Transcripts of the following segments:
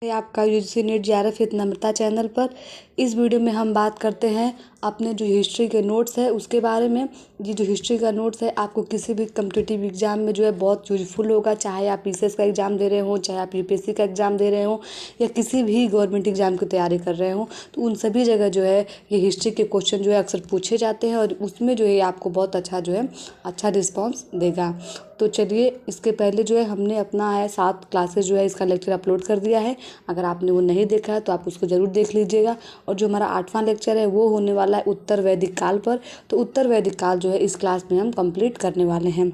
आपका UGC NET JRF with Namrata channel पर। इस वीडियो में हम बात करते हैं अपने जो हिस्ट्री के नोट्स है उसके बारे में। ये जो हिस्ट्री का नोट्स है आपको किसी भी कम्पिटिटिव एग्जाम में जो है बहुत यूजफुल होगा, चाहे आप पीसीएस का एग्ज़ाम दे रहे हो, चाहे आप यूपीएससी का एग्ज़ाम दे रहे हो या किसी भी गवर्नमेंट एग्जाम की तैयारी कर रहे हो, तो उन सभी जगह जो है ये हिस्ट्री के क्वेश्चन जो है अक्सर पूछे जाते हैं और उसमें जो है आपको बहुत अच्छा रिस्पॉन्स देगा। तो चलिए, इसके पहले जो है हमने अपना 7 क्लासेस जो है इसका लेक्चर अपलोड कर दिया है। अगर आपने वो नहीं देखा है तो आप उसको ज़रूर देख लीजिएगा। और जो हमारा 8वां लेक्चर है वो होने वाला है उत्तर वैदिक काल पर। तो उत्तर वैदिक काल जो है इस क्लास में हम कंप्लीट करने वाले हैं।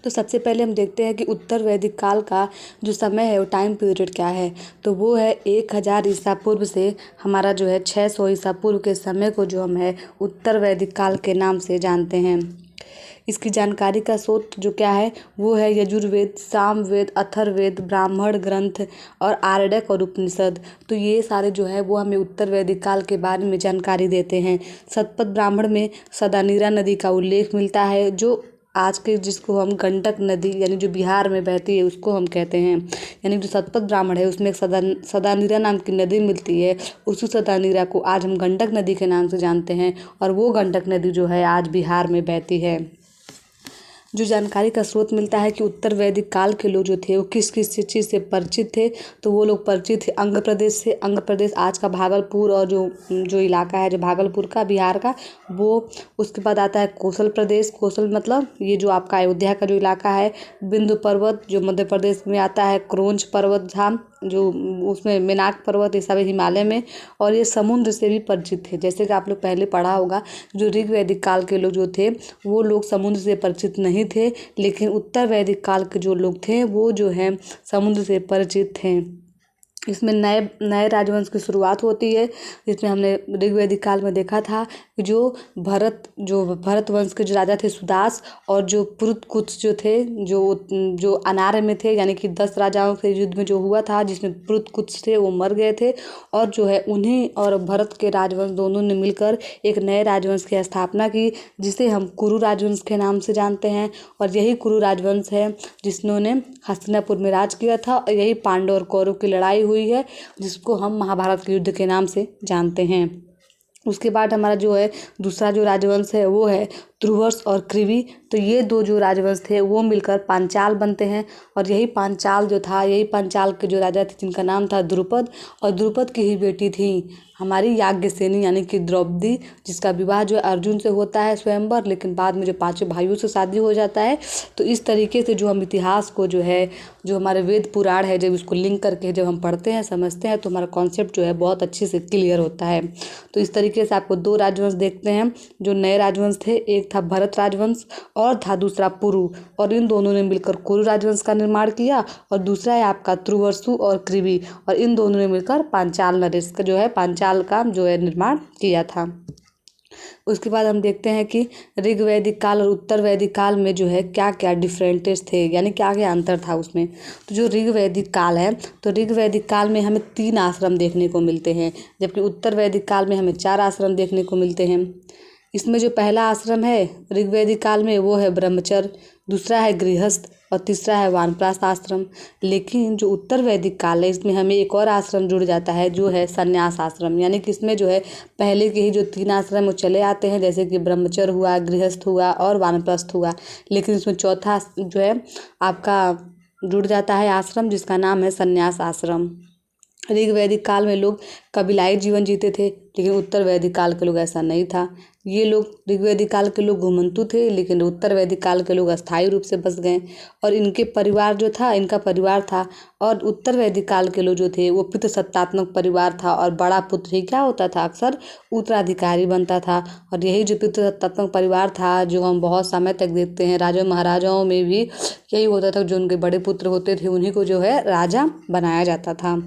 तो सबसे पहले हम देखते हैं कि उत्तर वैदिक काल का जो समय है वो टाइम पीरियड क्या है। तो वो है 1000 ईसा पूर्व से हमारा जो है 600 ईसा पूर्व के समय को जो हम है उत्तर वैदिक काल के नाम से जानते हैं। इसकी जानकारी का स्रोत जो क्या है वो है यजुर्वेद, सामवेद, अथर्ववेद, ब्राह्मण ग्रंथ और आर्यक और उपनिषद। तो ये सारे जो है वो हमें उत्तर वैदिक काल के बारे में जानकारी देते हैं। शतपथ ब्राह्मण में सदानीरा नदी का उल्लेख मिलता है, जो आज के जिसको हम गंडक नदी यानी जो बिहार में बहती है उसको हम कहते हैं। यानी जो शतपथ ब्राह्मण है उसमें एक सदानीरा नाम की नदी मिलती है। उसी सदानीरा को आज हम गंडक नदी के नाम से जानते हैं और वो गंडक नदी जो है आज बिहार में बहती है। जो जानकारी का स्रोत मिलता है कि उत्तर वैदिक काल के लोग जो थे वो किस किस चीज़ से परिचित थे, तो वो लोग परिचित थे अंग प्रदेश से। अंग प्रदेश आज का भागलपुर और जो इलाका है जो भागलपुर का बिहार का वो। उसके बाद आता है कोसल प्रदेश। कोसल मतलब ये जो आपका अयोध्या का जो इलाका है। बिंदु पर्वत जो मध्य प्रदेश में आता है। क्रोंच पर्वत धाम जो उसमें मेनाक पर्वत ये सब हिमालय में। और ये समुद्र से भी परिचित थे। जैसे कि आप लोग पहले पढ़ा होगा, जो ऋग वैदिक काल के लोग जो थे वो लोग समुद्र से परिचित नहीं थे, लेकिन उत्तर वैदिक काल के जो लोग थे वो जो है समुद्र से परिचित थे। इसमें नए राजवंश की शुरुआत होती है, जिसमें हमने ऋग्वैदिक काल में देखा था कि जो भरत वंश के जो राजा थे सुदास, और जो पुरुतकुत्स जो थे जो अनार्य में थे, यानी कि 10 राजाओं के युद्ध में जो हुआ था जिसमें पुरुतकुत्स थे वो मर गए थे। और जो है उन्हीं और भरत के राजवंश दोनों ने मिलकर एक नए राजवंश की स्थापना की, जिसे हम कुरु राजवंश के नाम से जानते हैं। और यही कुरु राजवंश है जिन्होंने हस्तिनापुर में राज किया था, और यही पांडव और कौरव की लड़ाई हुई है जिसको हम महाभारत के युद्ध के नाम से जानते हैं। उसके बाद हमारा जो है दूसरा जो राजवंश है वो है त्रुवंश और कृवि। तो ये दो जो राजवंश थे वो मिलकर पांचाल बनते हैं। और यही पांचाल के जो राजा थे जिनका नाम था द्रुपद, और द्रुपद की ही बेटी थी हमारी याज्ञसेनी यानी कि द्रौपदी, जिसका विवाह जो अर्जुन से होता है स्वयंवर, लेकिन बाद में जो 5 भाइयों से शादी हो जाता है। तो इस तरीके से जो हम इतिहास को जो है जो हमारे वेद पुराण है जब इसको लिंक करके जब हम पढ़ते हैं समझते हैं तो हमारा कॉन्सेप्ट जो है बहुत अच्छे से क्लियर होता है। तो इस तरीके से आपको 2 राजवंश देखते हैं जो नए राजवंश थे। एक था भरत राजवंश और था दूसरा पुरु, और इन दोनों ने मिलकर कुरु राजवंश का निर्माण किया। और दूसरा है आपका त्रुवसु और कृवि, और इन दोनों ने मिलकर पांचाल नरेश का जो है पांचाल का जो है निर्माण किया था। उसके बाद हम देखते हैं कि ऋग वैदिक काल और उत्तर वैदिक काल में जो है क्या क्या डिफरेंटेज थे, यानी क्या क्या अंतर था उसमें। तो जो ऋग वैदिक काल है, तो ऋग वैदिक काल में हमें 3 आश्रम देखने को मिलते हैं, जबकि उत्तर वैदिक काल में हमें 4 आश्रम देखने को मिलते हैं। इसमें जो पहला आश्रम है ऋग्वैदिक काल में वो है ब्रह्मचर्य, दूसरा है गृहस्थ और तीसरा है वानप्रस्थ आश्रम। लेकिन जो उत्तर वैदिक काल है इसमें हमें एक और आश्रम जुड़ जाता है जो है संन्यास आश्रम। यानी कि इसमें जो है पहले के ही जो 3 आश्रम वो चले आते हैं, जैसे कि ब्रह्मचर्य हुआ, गृहस्थ हुआ और वानप्रस्थ हुआ। लेकिन इसमें चौथा जो है आपका जुड़ जाता है आश्रम जिसका नाम है संन्यास आश्रम। ऋग वैदिक काल में लोग कबीलाई जीवन जीते थे, लेकिन उत्तर वैदिक काल के लोग ऐसा नहीं था। ये लोग ऋग्वैदिक काल के लोग घुमंतु थे, लेकिन उत्तर वैदिक काल के लोग अस्थायी रूप से बस गए। और इनके परिवार जो था इनका परिवार था। और उत्तर वैदिक काल के लोग जो थे वो पितृसत्तात्मक परिवार था, और बड़ा पुत्र ही क्या होता था अक्सर उत्तराधिकारी बनता था। और यही जो पितृसत्तात्मक परिवार था जो हम बहुत समय तक देखते हैं राजा महाराजाओं में भी यही होता था, जो उनके बड़े पुत्र होते थे उन्हीं को जो है राजा बनाया जाता था।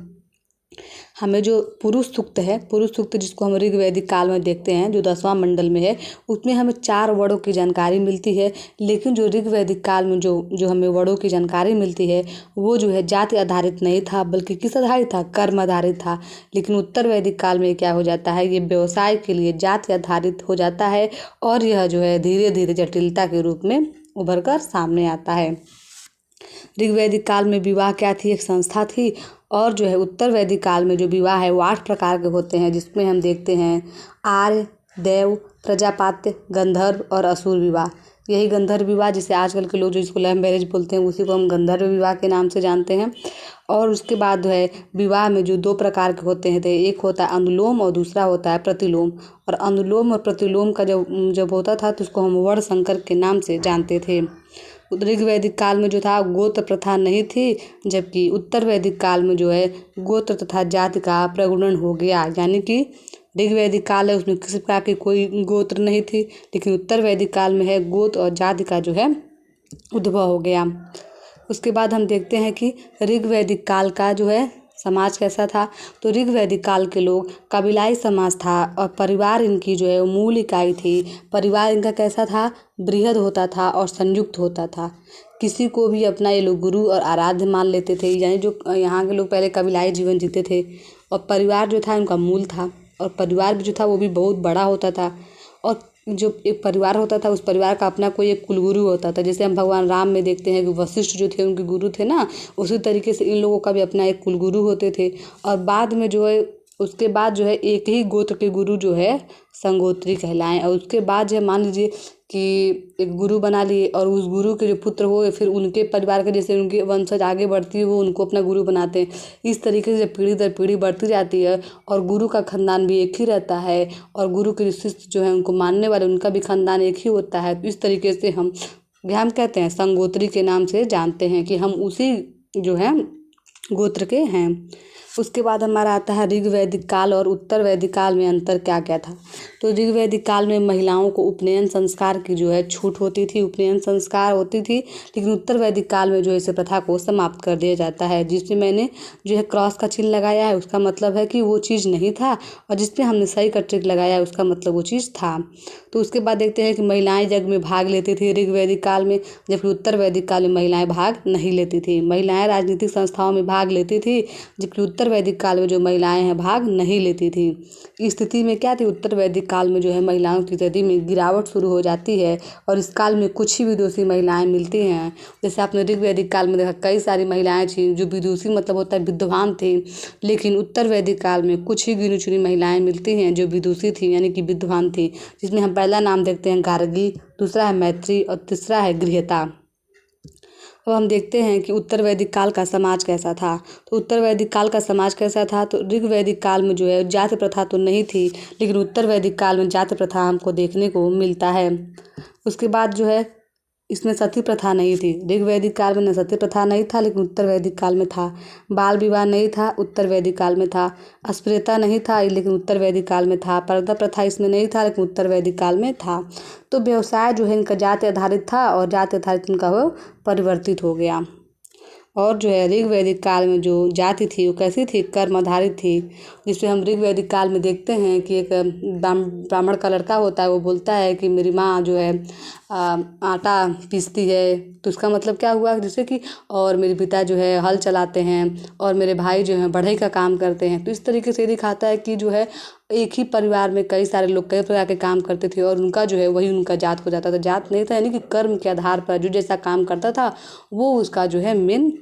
हमें जो पुरुष सूक्त है, पुरुष सूक्त जिसको हम ऋग्वैदिक काल में देखते हैं जो 10वां मंडल में है, उसमें हमें 4 वर्णों की जानकारी मिलती है। लेकिन जो ऋग्वैदिक काल में जो हमें वर्णों की जानकारी मिलती है वो जो है जाति आधारित नहीं था, बल्कि किस आधारित था, कर्म आधारित था। लेकिन उत्तर वैदिक काल में क्या हो जाता है, ये व्यवसाय के लिए जाति आधारित हो जाता है, और यह जो है धीरे धीरे जटिलता के रूप में उभर कर सामने आता है। ऋग्वैदिक काल में विवाह क्या थी, एक संस्था थी, और जो है उत्तर वैदिक काल में जो विवाह है वो 8 प्रकार के होते हैं, जिसमें हम देखते हैं आर्य, देव, प्रजापात्य, गंधर्व और असुर विवाह। यही गंधर्व विवाह, जिसे आजकल के लोग जो इसको लव मैरिज बोलते हैं, उसी को हम गंधर्व विवाह के नाम से जानते हैं। और उसके बाद जो है विवाह में जो 2 प्रकार के होते हैं, एक होता है अनुलोम और दूसरा होता है प्रतिलोम। और अनुलोम और प्रतिलोम का जब होता था तो उसको हम वर्णशंकर के नाम से जानते थे। ऋग वैदिक काल में जो था गोत्र प्रथा नहीं थी, जबकि उत्तर वैदिक काल में जो है गोत्र तथा जाति का प्रगुणन हो गया। यानी कि ऋग वैदिक काल है उसमें किसी प्रकार की कोई गोत्र नहीं थी, लेकिन उत्तर वैदिक काल में है गोत्र और जाति का जो है उद्भव हो गया। उसके बाद हम देखते हैं कि ऋग वैदिक काल का जो है समाज कैसा था। तो ऋग वैदिक काल के लोग कबीलाई समाज था और परिवार इनकी जो है वो मूल इकाई थी। परिवार इनका कैसा था, बृहद होता था और संयुक्त होता था। किसी को भी अपना ये लोग गुरु और आराध्य मान लेते थे। यानी जो यहाँ के लोग पहले कबीलाई जीवन जीते थे और परिवार जो था इनका मूल था, और परिवार भी जो था वो भी बहुत बड़ा होता था। और जो एक परिवार होता था उस परिवार का अपना कोई एक कुलगुरु होता था। जैसे हम भगवान राम में देखते हैं कि वशिष्ठ जो थे उनके गुरु थे ना, उसी तरीके से इन लोगों का भी अपना एक कुलगुरु होते थे। और बाद में जो है उसके बाद जो है एक ही गोत्र के गुरु जो है संगोत्री कहलाएं। और उसके बाद जो है मान लीजिए कि एक गुरु बना लिए और उस गुरु के जो पुत्र हो फिर उनके परिवार के जैसे उनके वंशज आगे बढ़ती है वो उनको अपना गुरु बनाते हैं। इस तरीके से पीढ़ी दर पीढ़ी बढ़ती जाती है और गुरु का खानदान भी एक ही रहता है और गुरु के शिष्य जो है उनको मानने वाले उनका भी खानदान एक ही होता है। तो इस तरीके से हम कहते हैं संगोत्री के नाम से जानते हैं कि हम उसी जो है गोत्र के हैं। उसके बाद हमारा आता है ऋग वैदिक काल और उत्तर वैदिक काल में अंतर क्या क्या था। तो ऋग वैदिक काल में महिलाओं को उपनयन संस्कार की जो है छूट होती थी, उपनयन संस्कार होती थी। लेकिन उत्तर वैदिक काल में जो है इस प्रथा को समाप्त कर दिया जाता है। जिसमें मैंने जो है क्रॉस का चिन्ह लगाया है उसका मतलब है कि वो चीज़ नहीं था, और जिसमें हमने सही का ट्रिक लगाया है उसका मतलब वो चीज़ था। तो उसके बाद देखते हैं कि महिलाएं यज्ञ में भाग लेती थी ऋग वैदिक काल में, जबकि उत्तर वैदिक काल में महिलाएं भाग नहीं लेती थी। महिलाएं राजनीतिक संस्थाओं में भाग लेती थी, जबकि उत्तर वैदिक काल में जो महिलाएं हैं भाग नहीं लेती थी। इस स्थिति में क्या थी, उत्तर वैदिक काल में जो है महिलाओं की स्थिति में गिरावट शुरू हो जाती है और इस काल में कुछ ही विदुषी महिलाएं मिलती हैं। जैसे आपने ऋग वैदिक काल में देखा कई सारी महिलाएं थी जो विदुषी मतलब होता है विद्वान थी, लेकिन उत्तर वैदिक काल में कुछ ही गिनी चुनी महिलाएं मिलती हैं जो विदुषी थी यानी कि विद्वान थी। जिसमें हम पहला नाम देखते हैं गार्गी, दूसरा है मैत्री और तीसरा है गृहता। अब हम देखते हैं कि उत्तर वैदिक काल का समाज कैसा था। तो उत्तर वैदिक काल का समाज कैसा था, तो ऋग वैदिक काल में जो है जाति प्रथा तो नहीं थी, लेकिन उत्तर वैदिक काल में जाति प्रथा हमको देखने को मिलता है। उसके बाद जो है इसमें सती प्रथा नहीं थी। ऋग वैदिक काल में न सती प्रथा नहीं था, लेकिन उत्तर वैदिक काल में था। बाल विवाह नहीं था, उत्तर वैदिक काल में था। अस्पृश्यता नहीं था, लेकिन उत्तर वैदिक काल में था। पर्दा प्रथा इसमें नहीं था, लेकिन उत्तर वैदिक काल में था। तो व्यवसाय जो है इनका जाति आधारित था और जाति आधारित इनका वो परिवर्तित हो गया। और जो है ऋग वैदिक काल में जो जाति थी वो कैसी थी, कर्म आधारित थी। जिसमें हम ऋग वैदिक काल में देखते हैं कि एक ब्राह्मण का लड़का होता है, वो बोलता है कि मेरी माँ जो है आटा पीसती है। तो उसका मतलब क्या हुआ, जैसे कि और मेरे पिता जो है हल चलाते हैं और मेरे भाई जो हैं बढ़ई का काम करते हैं। तो इस तरीके से दिखाता है कि जो है एक ही परिवार में कई सारे लोग कई प्रकार के काम करते थे और उनका जो है वही उनका जात हो जाता था। जात नहीं था, यानी कि कर्म के आधार पर जो जैसा काम करता था वो उसका जो है मेन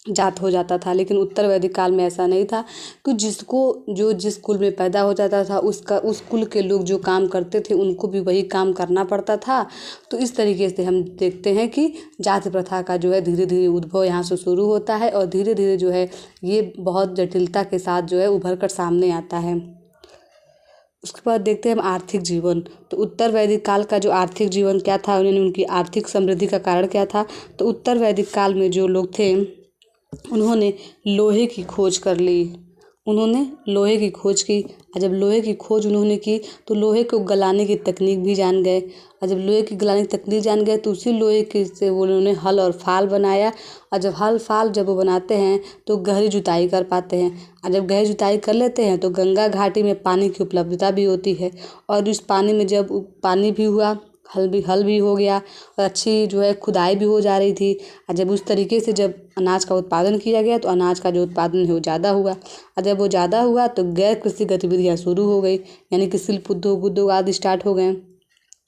जात हो जाता था। लेकिन उत्तर वैदिक काल में ऐसा नहीं था कि जिसको जो जिस कुल में पैदा हो जाता था उसका उस कुल के लोग जो काम करते थे उनको भी वही काम करना पड़ता था। तो इस तरीके से हम देखते हैं कि जाति प्रथा का जो है धीरे धीरे उद्भव यहाँ से शुरू होता है और धीरे धीरे जो है ये बहुत जटिलता के साथ जो है उभर कर सामने आता है। उसके बाद देखते हैं हम आर्थिक जीवन। तो उत्तर वैदिक काल का जो आर्थिक जीवन क्या था, उनकी आर्थिक समृद्धि का कारण क्या था। तो उत्तर वैदिक काल में जो लोग थे उन्होंने लोहे की खोज कर ली। उन्होंने लोहे की खोज की और जब लोहे की खोज उन्होंने की तो लोहे को गलाने की तकनीक भी जान गए। और जब लोहे की गलाने की तकनीक जान गए तो उसी लोहे के से उन्होंने हल और फाल बनाया। और जब हल फाल जब वो बनाते हैं तो गहरी जुताई कर पाते हैं। और जब गहरी जुताई कर लेते हैं तो गंगा घाटी में पानी की उपलब्धता भी होती है और इस पानी में जब पानी भी हुआ हल भी हो गया और अच्छी जो है खुदाई भी हो जा रही थी। और जब उस तरीके से जब अनाज का उत्पादन किया गया तो अनाज का जो उत्पादन है वो ज़्यादा हुआ। और जब वो ज़्यादा हुआ तो गैर कृषि गतिविधियाँ शुरू हो गई, यानी कि शिल्प उद्योग आदि स्टार्ट हो गए।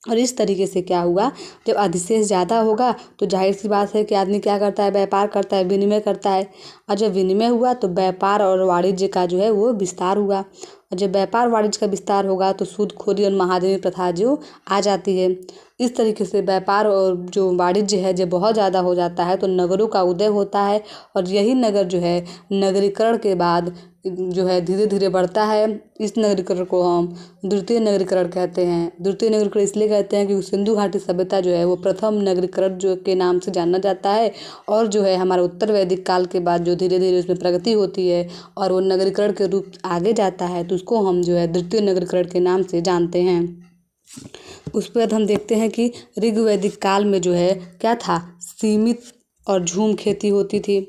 और इस तरीके से क्या हुआ, जब अधिशेष ज़्यादा होगा तो जाहिर सी बात है कि आदमी क्या करता है, व्यापार करता है, विनिमय करता है। और जब विनिमय हुआ तो व्यापार और वाणिज्य का जो है वो विस्तार हुआ। और जब व्यापार वाणिज्य का विस्तार होगा तो सूदखोरी और महाजनी प्रथा जो आ जाती है। इस तरीके से व्यापार और जो वाणिज्य है जब बहुत ज़्यादा हो जाता है तो नगरों का उदय होता है। और यही नगर जो है नगरीकरण के बाद जो है धीरे धीरे बढ़ता है। इस नगरीकरण को हम द्वितीय नगरीकरण कहते हैं। द्वितीय नगरीकरण इसलिए कहते हैं कि सिंधु घाटी सभ्यता जो है वो प्रथम नगरीकरण जो के नाम से जाना जाता है। और जो है हमारा उत्तर वैदिक काल के बाद जो धीरे धीरे उसमें प्रगति होती है और वो नगरीकरण के रूप आगे जाता है तो उसको हम जो है द्वितीय नगरीकरण के नाम से जानते हैं। उसके बाद हम देखते हैं कि ऋग्वैदिक काल में जो है क्या था, सीमित और झूम खेती होती थी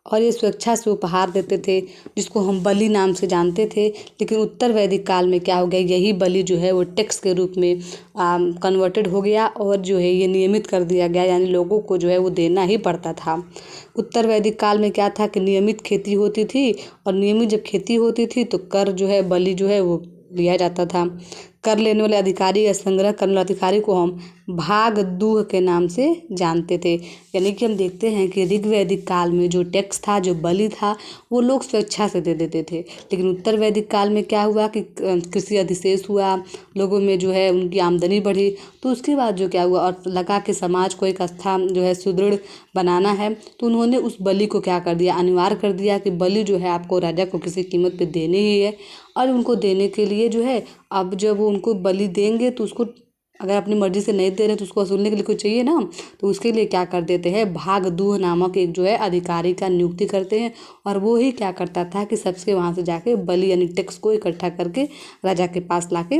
और ये स्वेच्छा से उपहार देते थे जिसको हम बलि नाम से जानते थे। लेकिन उत्तर वैदिक काल में क्या हो गया, यही बलि जो है वो टैक्स के रूप में कन्वर्टेड हो गया और जो है ये नियमित कर दिया गया, यानी लोगों को जो है वो देना ही पड़ता था। उत्तर वैदिक काल में क्या था कि नियमित खेती होती थी और नियमित जब खेती होती थी तो कर जो है बलि जो है वो लिया जाता था। कर लेने वाले अधिकारी या संग्रह करने वाले अधिकारी को हम भागदूह के नाम से जानते थे। यानी कि हम देखते हैं कि ऋग्वैदिक काल में जो टैक्स था, जो बलि था, वो लोग स्वेच्छा से दे देते थे। लेकिन उत्तर वैदिक काल में क्या हुआ कि कृषि अधिशेष हुआ, लोगों में जो है उनकी आमदनी बढ़ी। तो उसके बाद जो क्या हुआ और लगा कि समाज को एक स्थान जो है सुदृढ़ बनाना है तो उन्होंने उस बलि को क्या कर दिया, अनिवार्य कर दिया कि बलि जो है आपको राजा को किसी कीमत पे देनी ही है। और उनको देने के लिए जो है अब जब वो उनको बलि देंगे तो उसको अगर अपनी मर्जी से नहीं दे रहे तो उसको वसूलने के लिए कोई चाहिए ना, तो उसके लिए क्या कर देते हैं, भागदूह नामक एक जो है अधिकारी का नियुक्ति करते हैं। और वो ही क्या करता था कि सबसे वहाँ से जाके बलि यानी टैक्स को इकट्ठा करके राजा के पास लाके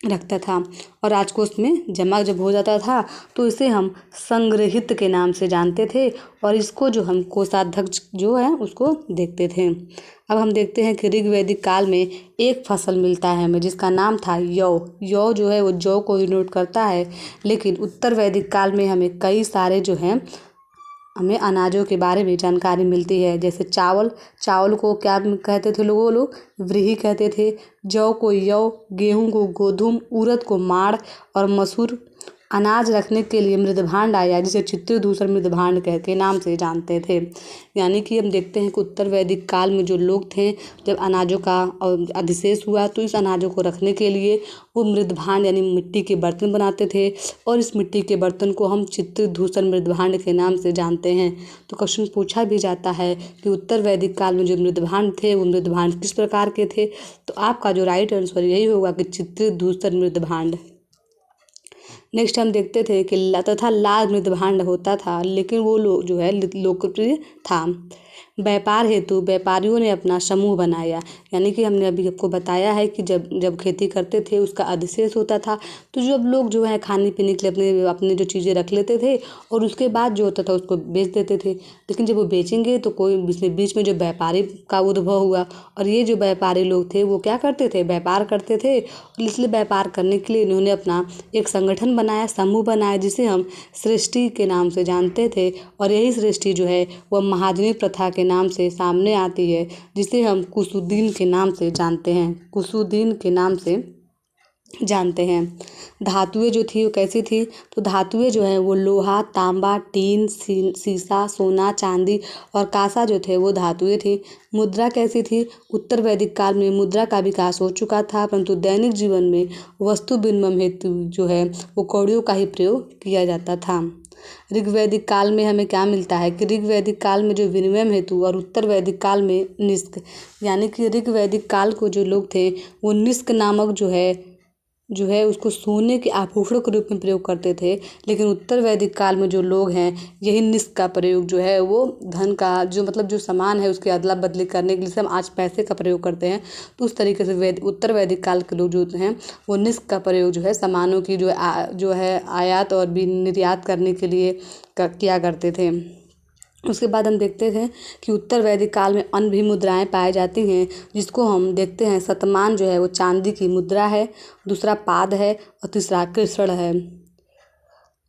रखता था और राजकोष में जमा जब हो जाता था तो इसे हम संग्रहित के नाम से जानते थे और इसको जो हम कोषाध्यक्ष जो है उसको देखते थे। अब हम देखते हैं कि ऋग्वैदिक काल में एक फसल मिलता है हमें जिसका नाम था यौ। यौ जो है वो जौ को डिनोट करता है। लेकिन उत्तर वैदिक काल में हमें कई सारे जो हैं हमें अनाजों के बारे में जानकारी मिलती है। जैसे चावल, चावल को क्या कहते थे लोग व्रीहि कहते थे। जौ को यौ, गेहूं को गोधूम, उड़द को माड़ और मसूर अनाज रखने के लिए मृदभांड आया जिसे चित्रदूसर मृदभांड के नाम से जानते थे। यानी कि हम देखते हैं कि उत्तर वैदिक काल में जो लोग थे जब अनाजों का अधिशेष हुआ तो इस अनाजों को रखने के लिए वो मृदभांड यानी मिट्टी के बर्तन बनाते थे और इस मिट्टी के बर्तन को हम चित्रदूसर मृदभांड के नाम से जानते हैं। तो क्वेश्चन पूछा भी जाता है कि उत्तर वैदिक काल में जो मृदभांड थे वो मृदभांड किस प्रकार के थे, तो आपका जो राइट आंसर यही होगा कि चित्रदूसर मृदभांड। नेक्स्ट हम देखते थे कि तथा लाल मृदभांड होता था लेकिन वो लोग जो है लोकप्रिय था। व्यापार हेतु व्यापारियों ने अपना समूह बनाया। यानी कि हमने अभी आपको बताया है कि जब जब खेती करते थे उसका अधिशेष होता था तो जब लोग जो है खाने पीने के लिए अपने अपने जो चीज़ें रख लेते थे और उसके बाद जो होता था उसको बेच देते थे। लेकिन जब वो बेचेंगे तो कोई बीच में जो व्यापारी का उद्भव हुआ और ये जो व्यापारी लोग थे वो क्या करते थे, व्यापार करते थे। और इसलिए व्यापार करने के लिए इन्होंने अपना एक संगठन बनाया, समूह बनाया जिसे हम सृष्टि के नाम से जानते थे। और यही सृष्टि जो है वह महाजनी प्रथा के नाम से सामने आती है जिसे हम कुशुद्दीन के नाम से जानते हैं, कुशुद्दीन के नाम से जानते हैं। धातुएं जो थी वो कैसी थी, तो धातुएं जो है वो लोहा, तांबा, टीन, सीसा, सोना, चांदी और कांसा जो थे वो धातुएं थी। मुद्रा कैसी थी, उत्तर वैदिक काल में मुद्रा का विकास हो चुका था परंतु दैनिक जीवन में वस्तु विनिमय हेतु जो है वो कौड़ियों का ही प्रयोग किया जाता था। ऋग्वैदिक काल में हमें क्या मिलता है कि ऋग्वैदिक काल में जो विनिमय हेतु और उत्तर वैदिक काल में निष्क, यानी कि ऋग्वैदिक काल को जो लोग थे वो निष्क नामक जो है उसको सोने के आभूषण के रूप में प्रयोग करते थे। लेकिन उत्तर वैदिक काल में जो लोग हैं यही निष्क का प्रयोग जो है वो धन का जो मतलब जो सामान है उसकी अदला बदली करने के लिए हम आज पैसे का प्रयोग करते हैं। तो उस तरीके से उत्तर वैदिक काल के लोग जो हैं वो निष्क का प्रयोग जो है सामानों की जो है आयात और निर्यात करने के लिए किया करते थे। उसके बाद हम देखते हैं कि उत्तर वैदिक काल में अन्य भी मुद्राएं पाई जाती हैं जिसको हम देखते हैं। शतमान जो है वो चांदी की मुद्रा है, दूसरा पाद है और तीसरा कृष्ण है।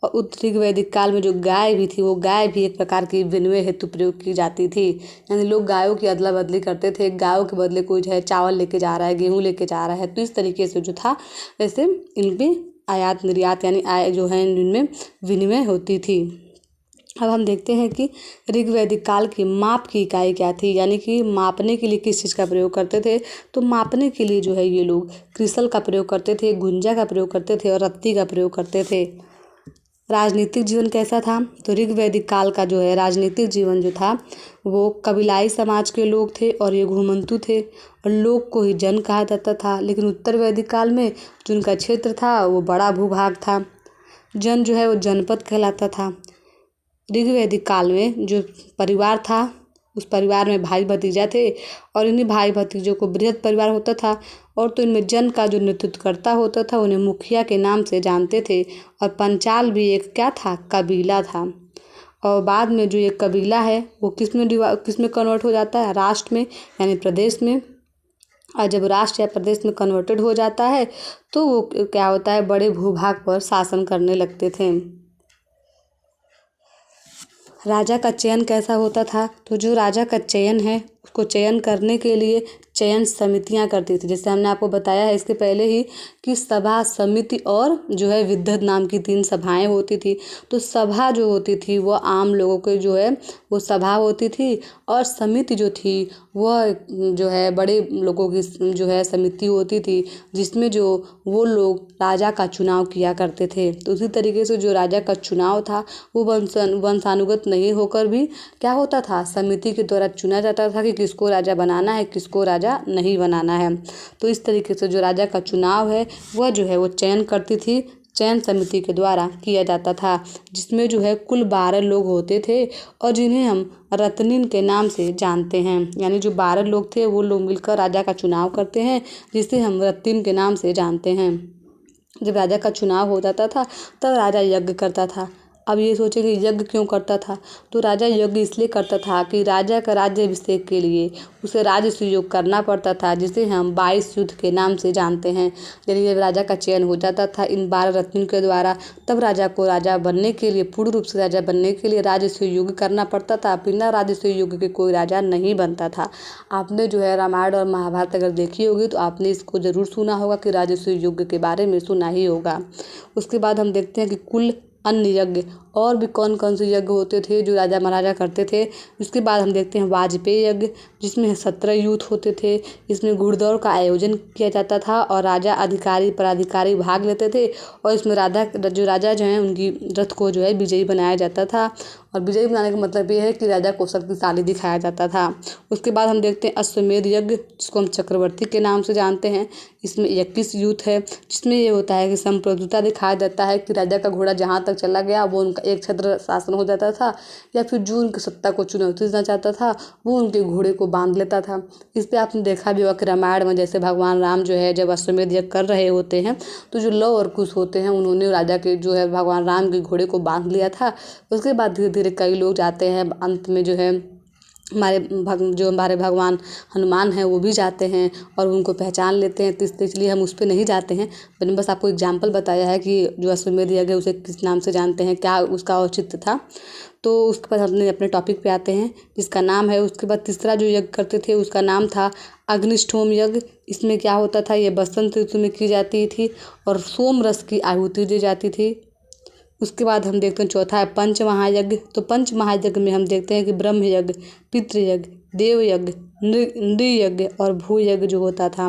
और उत्तर ऋग्वैदिक काल में जो गाय भी थी वो गाय भी एक प्रकार की विनिमय हेतु प्रयोग की जाती थी। यानी लोग गायों की अदला बदली करते थे, गायों के बदले कोई जो है चावल लेके जा रहा है, गेहूँ लेके जा रहा है। तो इस तरीके से जो था वैसे इन पे आयात निर्यात यानी आय जो है इनमें विनिमय होती थी। अब हम देखते हैं कि ऋग्वैदिक काल की माप की इकाई क्या थी, यानी कि मापने के लिए किस चीज़ का प्रयोग करते थे। तो मापने के लिए जो है ये लोग क्रिसल का प्रयोग करते थे, गुंजा का प्रयोग करते थे और रत्ती का प्रयोग करते थे। राजनीतिक जीवन कैसा था, तो ऋग्वैदिक काल का जो है राजनीतिक जीवन जो था वो कबीलाई समाज के लोग थे और ये घुमंतु थे और लोग को ही जन कहा जाता था। लेकिन उत्तर वैदिक काल में जो उनका क्षेत्र था वो बड़ा भूभाग था, जन जो है वो जनपद कहलाता था। ऋग्वैदिक काल में जो परिवार था उस परिवार में भाई भतीजा थे और इन्हीं भाई भतीजों को बृहद परिवार होता था और तो इनमें जन का जो नेतृत्वकर्ता होता था उन्हें मुखिया के नाम से जानते थे। और पंचाल भी एक क्या था, कबीला था। और बाद में जो ये कबीला है वो किस में कन्वर्ट हो जाता है, राष्ट्र में यानी प्रदेश में। और जब राष्ट्र या प्रदेश में कन्वर्टेड हो जाता है तो वो क्या होता है, बड़े भूभाग पर शासन करने लगते थे। राजा का चयन कैसा होता था, तो जो राजा का चयन है उसको चयन करने के लिए चयन समितियां करती थी। जैसे हमने आपको बताया है इसके पहले ही कि सभा, समिति और जो है विद्वत नाम की 3 सभाएं होती थी। तो सभा जो होती थी वो आम लोगों के जो है वो सभा होती थी और समिति जो थी वह जो है बड़े लोगों की जो है समिति होती थी, जिसमें जो वो लोग राजा का चुनाव किया करते थे। तो उसी तरीके से जो राजा का चुनाव था वो वंशानुगत नहीं होकर भी क्या होता था, समिति के द्वारा चुना जाता था कि किसको राजा बनाना है, किसको राजा नहीं बनाना है। तो इस तरीके से जो राजा का चुनाव है वह जो है वो चयन करती थी, चयन समिति के द्वारा किया जाता था, जिसमें जो है कुल 12 लोग होते थे और जिन्हें हम रत्निन के नाम से जानते हैं। यानी जो 12 लोग थे वो लोग मिलकर राजा का चुनाव करते हैं, जिसे हम रत्निन के नाम से जानते हैं। जब राजा का चुनाव हो जाता था तब राजा यज्ञ करता था। अब ये सोचे कि यज्ञ क्यों करता था, तो राजा यज्ञ इसलिए करता था कि राजा का राज्याभिषेक के लिए उसे राज्य सुयोग करना पड़ता था, जिसे हम 22 युद्ध के नाम से जानते हैं। यदि जब राजा का चयन हो जाता था इन 12 रत्नों के द्वारा, तब राजा को राजा बनने के लिए, पूर्ण रूप से राजा बनने के लिए राज्य सुयोग करना पड़ता था। बिना राज्य सुयोग के कोई राजा नहीं बनता था। आपने जो है रामायण और महाभारत अगर देखी होगी तो आपने इसको ज़रूर सुना होगा कि राज्य सुयोग के बारे में सुना ही होगा। उसके बाद हम देखते हैं कि कुल अन्य यज्ञ और भी कौन कौन से यज्ञ होते थे जो राजा महाराजा करते थे। इसके बाद हम देखते हैं वाजपेयी यज्ञ, जिसमें 17 यूथ होते थे। इसमें घुड़दौड़ का आयोजन किया जाता था और राजा, अधिकारी, पदाधिकारी भाग लेते थे और इसमें राजा जो हैं उनकी रथ को जो है विजयी बनाया जाता था। और विजयी बनाने का मतलब ये है कि राजा को शक्तिशाली दिखाया जाता था। उसके बाद हम देखते हैं अश्वमेध यज्ञ, जिसको हम चक्रवर्ती के नाम से जानते हैं। इसमें 21 यूथ है, जिसमें ये होता है कि संप्रभुता दिखाया जाता है कि राजा का घोड़ा जहाँ तक चला गया वो उनका एक छत्र शासन हो जाता था, या फिर जो उनकी सत्ता को चुनौती देना चाहता था वो उनके घोड़े को बांध लेता था। इस पर आपने देखा भी होगा कि रामायण में जैसे भगवान राम जो है जब अश्वमेध यज्ञ कर रहे होते हैं तो जो लव और कुश होते हैं उन्होंने राजा के जो है भगवान राम के घोड़े को बांध लिया था। उसके बाद धीरे धीरे कई लोग जाते हैं, अंत में जो है हमारे भगवान हनुमान हैं वो भी जाते हैं और उनको पहचान लेते हैं। तो इसलिए हम उस पर नहीं जाते हैं। मैंने बस आपको एग्जाम्पल बताया है कि जो अश्वमेध यज्ञ है उसे किस नाम से जानते हैं, क्या उसका औचित्य था। तो उसके बाद हमने अपने टॉपिक पे आते हैं जिसका नाम है, उसके बाद तीसरा जो यज्ञ करते थे उसका नाम था अग्निष्टोम यज्ञ। इसमें क्या होता था, ये बसंत ऋतु में की जाती थी और सोम रस की आहुति दी जाती थी। उसके बाद हम देखते हैं चौथा है पंच महायज्ञ। तो पंच महायज्ञ में हम देखते हैं कि ब्रह्म यज्ञ, पितृयज्ञ, देव यज्ञ, नृयज्ञ और भू यज्ञ जो होता था।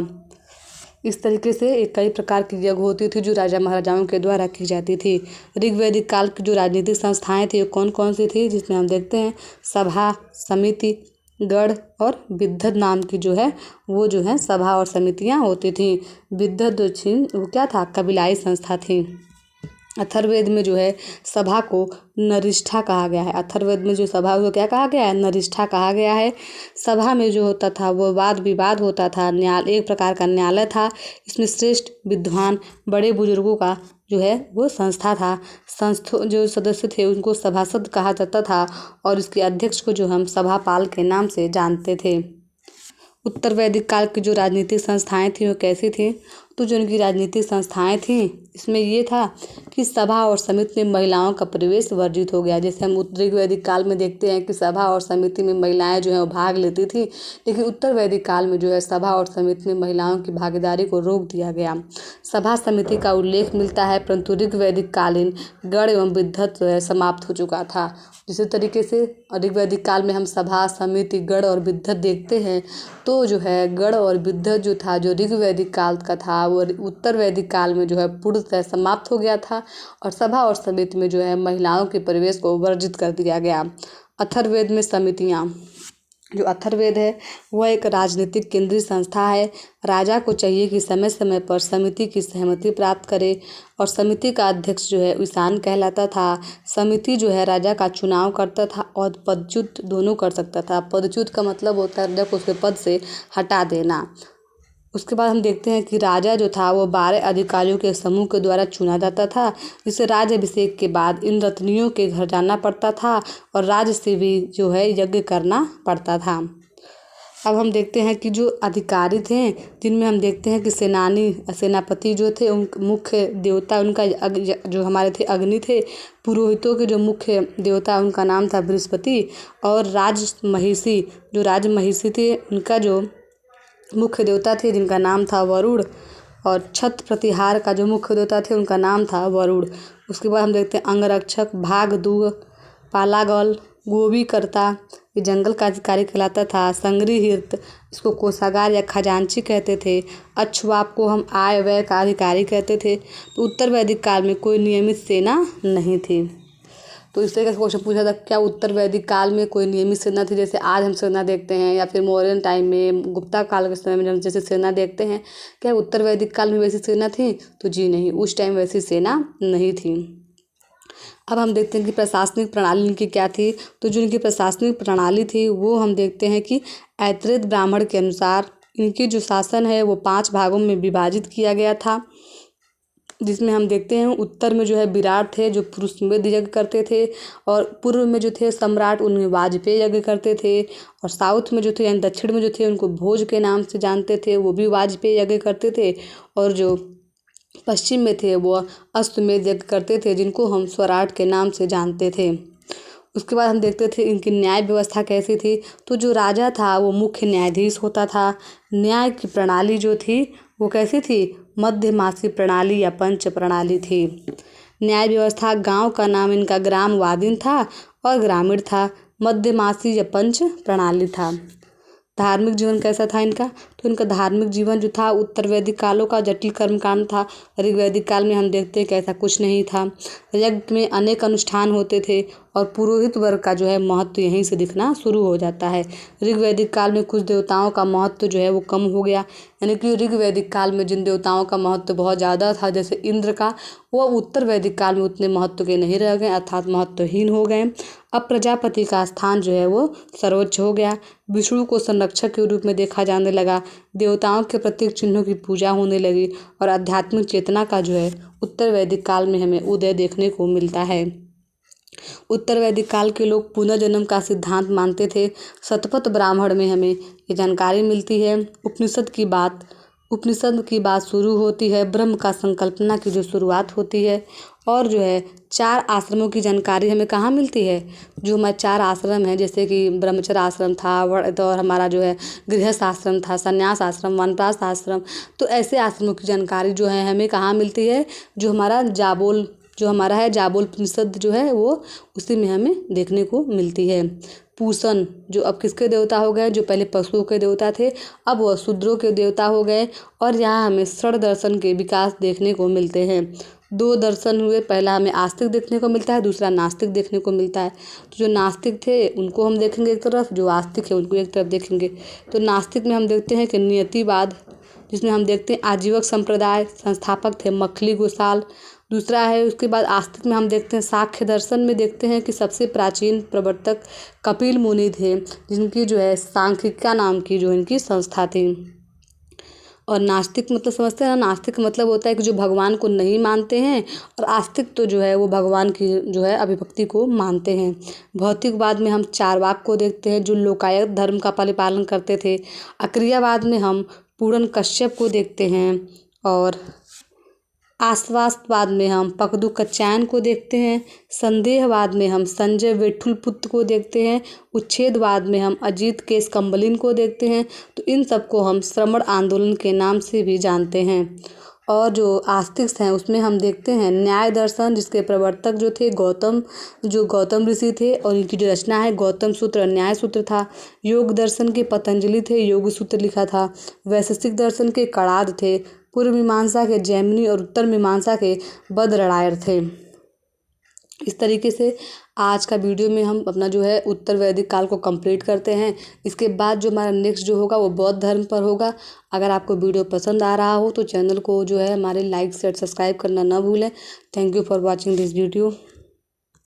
इस तरीके से कई प्रकार की यज्ञ होती थी जो राजा महाराजाओं के द्वारा की जाती थी। ऋग्वैदिक काल की जो राजनीतिक संस्थाएं थी वो कौन कौन सी थी, जिसमें हम देखते हैं सभा, समिति, गढ़ और विद्वत नाम की जो है वो जो है सभा और समितियां होती थी। विद्वत जो थी वो क्या था, कबीलाई संस्था थी। अथर्ववेद में जो है सभा को नरिष्ठा कहा गया है। अथर्ववेद में जो सभा को क्या कहा गया है, नरिष्ठा कहा गया है। सभा में जो होता था वो वाद विवाद होता था, एक प्रकार का न्यायालय था। इसमें श्रेष्ठ विद्वान बड़े बुजुर्गों का जो है वो संस्था था। जो सदस्य थे उनको सभासद कहा जाता था और इसके अध्यक्ष को जो हम सभापाल के नाम से जानते थे। उत्तर वैदिक काल की जो राजनीतिक संस्थाएं थी वो कैसी थी, तो जो इनकी राजनीतिक संस्थाएं थीं इसमें ये था कि सभा और समिति में महिलाओं का प्रवेश वर्जित हो गया। जैसे हम उत्तरी वैदिक काल में देखते हैं कि सभा और समिति में महिलाएं जो है वो भाग लेती थी, लेकिन उत्तर वैदिक काल में जो है सभा और समिति में महिलाओं की भागीदारी को रोक दिया गया। सभा समिति का उल्लेख मिलता है, परंतु ऋग्वैदिक कालीन गण एवं विद्धत जो है समाप्त हो चुका था। जिस तरीके से ऋग्वैदिक काल में हम सभा समिति गण और विद्धत देखते हैं, तो जो है गण और विद्धत जो था जो ऋग्वैदिक काल का था वो उत्तर वैदिक काल में जो है पूर्णतः समाप्त हो गया था और सभा और समिति में जो है महिलाओं के प्रवेश को वर्जित कर दिया गया। अथर्ववेद में समितियाँ, जो अथर्ववेद है वह एक राजनीतिक केंद्रीय संस्था है। राजा को चाहिए कि समय समय पर समिति की सहमति प्राप्त करे और समिति का अध्यक्ष जो है ईशान कहलाता था। समिति जो है राजा का चुनाव करता था और पदच्युत दोनों कर सकता था। पदच्युत का मतलब होता है राजा को उसके पद से हटा देना। उसके बाद हम देखते हैं कि राजा जो था वो 12 अधिकारियों के समूह के द्वारा चुना जाता था, जिसे राज्याभिषेक के बाद इन रत्नियों के घर जाना पड़ता था और राज्य से भी जो है यज्ञ करना पड़ता था। अब हम देखते हैं कि जो अधिकारी थे जिनमें हम देखते हैं कि सेनापति जो थे उन मुख्य देवता उनका जो हमारे थे अग्नि थे। पुरोहितों के जो मुख्य देवता उनका नाम था बृहस्पति और राजमहिषी जो राजमहिषी थे उनका जो मुख्य देवता थे जिनका नाम था वरुण और छत्र प्रतिहार का जो मुख्य देवता थे उनका नाम था वरुण। उसके बाद हम देखते हैं अंगरक्षक, भागदूग, पालागल, गोबीकर्ता ये जंगल का अधिकारी कहलाता था। संग्रहीत इसको कोषागार या खजांची कहते थे। अक्षवाप को हम आय व्यय का अधिकारी कहते थे। तो उत्तर वैदिक काल में कोई नियमित सेना नहीं थी। तो इस तरह का क्वेश्चन पूछा था, क्या उत्तर वैदिक काल में कोई नियमित सेना थी जैसे आज हम सेना देखते हैं, या फिर मौर्यन टाइम में गुप्ता काल के समय में हम जैसे सेना देखते हैं, क्या उत्तर वैदिक काल में वैसी सेना थी? तो जी नहीं, उस टाइम वैसी सेना नहीं थी। अब हम देखते हैं कि प्रशासनिक प्रणाली इनकी क्या थी। तो जो इनकी प्रशासनिक प्रणाली थी वो हम देखते हैं कि ऐतरेय ब्राह्मण के अनुसार इनकी जो शासन है वो 5 भागों में विभाजित किया गया था, जिसमें हम देखते हैं उत्तर में जो है विराट थे जो पुरुषवेद यज्ञ करते थे और पूर्व में जो थे सम्राट उनमें वाजपेयी यज्ञ करते थे और साउथ में जो थे यानी दक्षिण में जो थे उनको भोज के नाम से जानते थे, वो भी वाजपेयी यज्ञ करते थे और जो पश्चिम में थे वो अश्वमेध यज्ञ करते थे जिनको हम स्वराट के नाम से जानते थे। उसके बाद हम देखते थे इनकी न्याय व्यवस्था कैसी थी। तो जो राजा था वो मुख्य न्यायाधीश होता था। न्याय की प्रणाली जो थी वो कैसी थी? मध्यमासी प्रणाली या पंच प्रणाली थी। न्याय व्यवस्था, गांव का नाम इनका ग्राम वादिन था और ग्रामीण था। मध्यमासी या पंच प्रणाली था। धार्मिक जीवन कैसा था इनका? तो इनका धार्मिक जीवन जो था उत्तर वैदिक कालों का जटिल कर्मकांड था। ऋग्वैदिक काल में हम देखते हैं कि ऐसा कुछ नहीं था। यज्ञ में अनेक अनुष्ठान होते थे और पुरोहित वर्ग का जो है महत्व यहीं से दिखना शुरू हो जाता है। ऋग्वैदिक काल में कुछ देवताओं का महत्व जो है वो कम हो गया, यानी कि ऋग्वैदिक काल में जिन देवताओं का महत्व बहुत ज़्यादा था जैसे इंद्र का, वो उत्तर वैदिक काल में उतने महत्व के नहीं रह गए, अर्थात महत्वहीन हो गए। अब प्रजापति का स्थान जो है वो सर्वोच्च हो गया। विष्णु को संरक्षक के रूप में देखा जाने लगा। देवताओं के प्रतीक चिन्हों की पूजा होने लगी और आध्यात्मिक चेतना का जो है उत्तर वैदिक काल में हमें उदय देखने को मिलता है। उत्तर वैदिक काल के लोग पुनर्जन्म का सिद्धांत मानते थे। शतपथ ब्राह्मण में हमें ये जानकारी मिलती है। उपनिषद की बात शुरू होती है। ब्रह्म का संकल्पना की जो शुरुआत होती है और जो है 4 आश्रमों की जानकारी हमें कहाँ मिलती है? जो हमारे 4 आश्रम हैं जैसे कि ब्रह्मचर्य आश्रम था और हमारा जो है गृहस्थ आश्रम था, संन्यास आश्रम, वानप्रस्थ आश्रम। तो ऐसे आश्रमों की जानकारी जो है हमें कहाँ मिलती है? जो हमारा जाबोल उपनिषद जो है वो उसी में हमें देखने को मिलती है। पूषण जो अब किसके देवता हो गए? जो पहले पशुओं के देवता थे अब वह शूद्रों के देवता हो गए। और यहाँ हमें षड दर्शन के विकास देखने को मिलते हैं। 2 दर्शन हुए, पहला हमें आस्तिक देखने को मिलता है, दूसरा नास्तिक देखने को मिलता है। तो जो नास्तिक थे उनको हम देखेंगे एक तरफ, जो आस्तिक है उनको एक तरफ देखेंगे। तो नास्तिक में हम देखते हैं कि नियतिवाद, जिसमें हम देखते हैं आजीवक संप्रदाय, संस्थापक थे मखली गोसाल। दूसरा है उसके बाद आस्तिक में हम देखते हैं सांख्य दर्शन में देखते हैं कि सबसे प्राचीन प्रवर्तक कपिल मुनि थे, जिनकी जो है सांख्यिका नाम की जो इनकी संस्था थी। और नास्तिक मतलब समझते हैं ना, नास्तिक मतलब होता है कि जो भगवान को नहीं मानते हैं, और आस्तिक तो जो है वो भगवान की जो है अभिभक्ति को मानते हैं। भौतिकवाद में हम चारवाक को देखते हैं जो लोकायत धर्म का परिपालन करते थे। अक्रियावाद में हम पूर्ण कश्यप को देखते हैं और आश्वासवाद में हम पकदू कच्चायन को देखते हैं। संदेहवाद में हम संजय विठुलपुत्र को देखते हैं। उच्छेदवाद में हम अजीत केस कम्बलिन को देखते हैं। तो इन सबको हम श्रमण आंदोलन के नाम से भी जानते हैं। और जो आस्तिक्स हैं उसमें हम देखते हैं न्याय दर्शन, जिसके प्रवर्तक जो थे गौतम ऋषि थे, और इनकी जो रचना है गौतम सूत्र और न्याय सूत्र था। योग दर्शन के पतंजलि थे, योग सूत्र लिखा था। वैशेषिक दर्शन के कणाद थे। पूर्व मीमांसा के जैमिनी और उत्तर मीमांसा के बदरणायर थे। इस तरीके से आज का वीडियो में हम अपना जो है उत्तर वैदिक काल को कंप्लीट करते हैं। इसके बाद जो हमारा नेक्स्ट जो होगा वो बौद्ध धर्म पर होगा। अगर आपको वीडियो पसंद आ रहा हो तो चैनल को जो है हमारे लाइक शेयर सब्सक्राइब करना ना भूलें। Thank you for watching this video.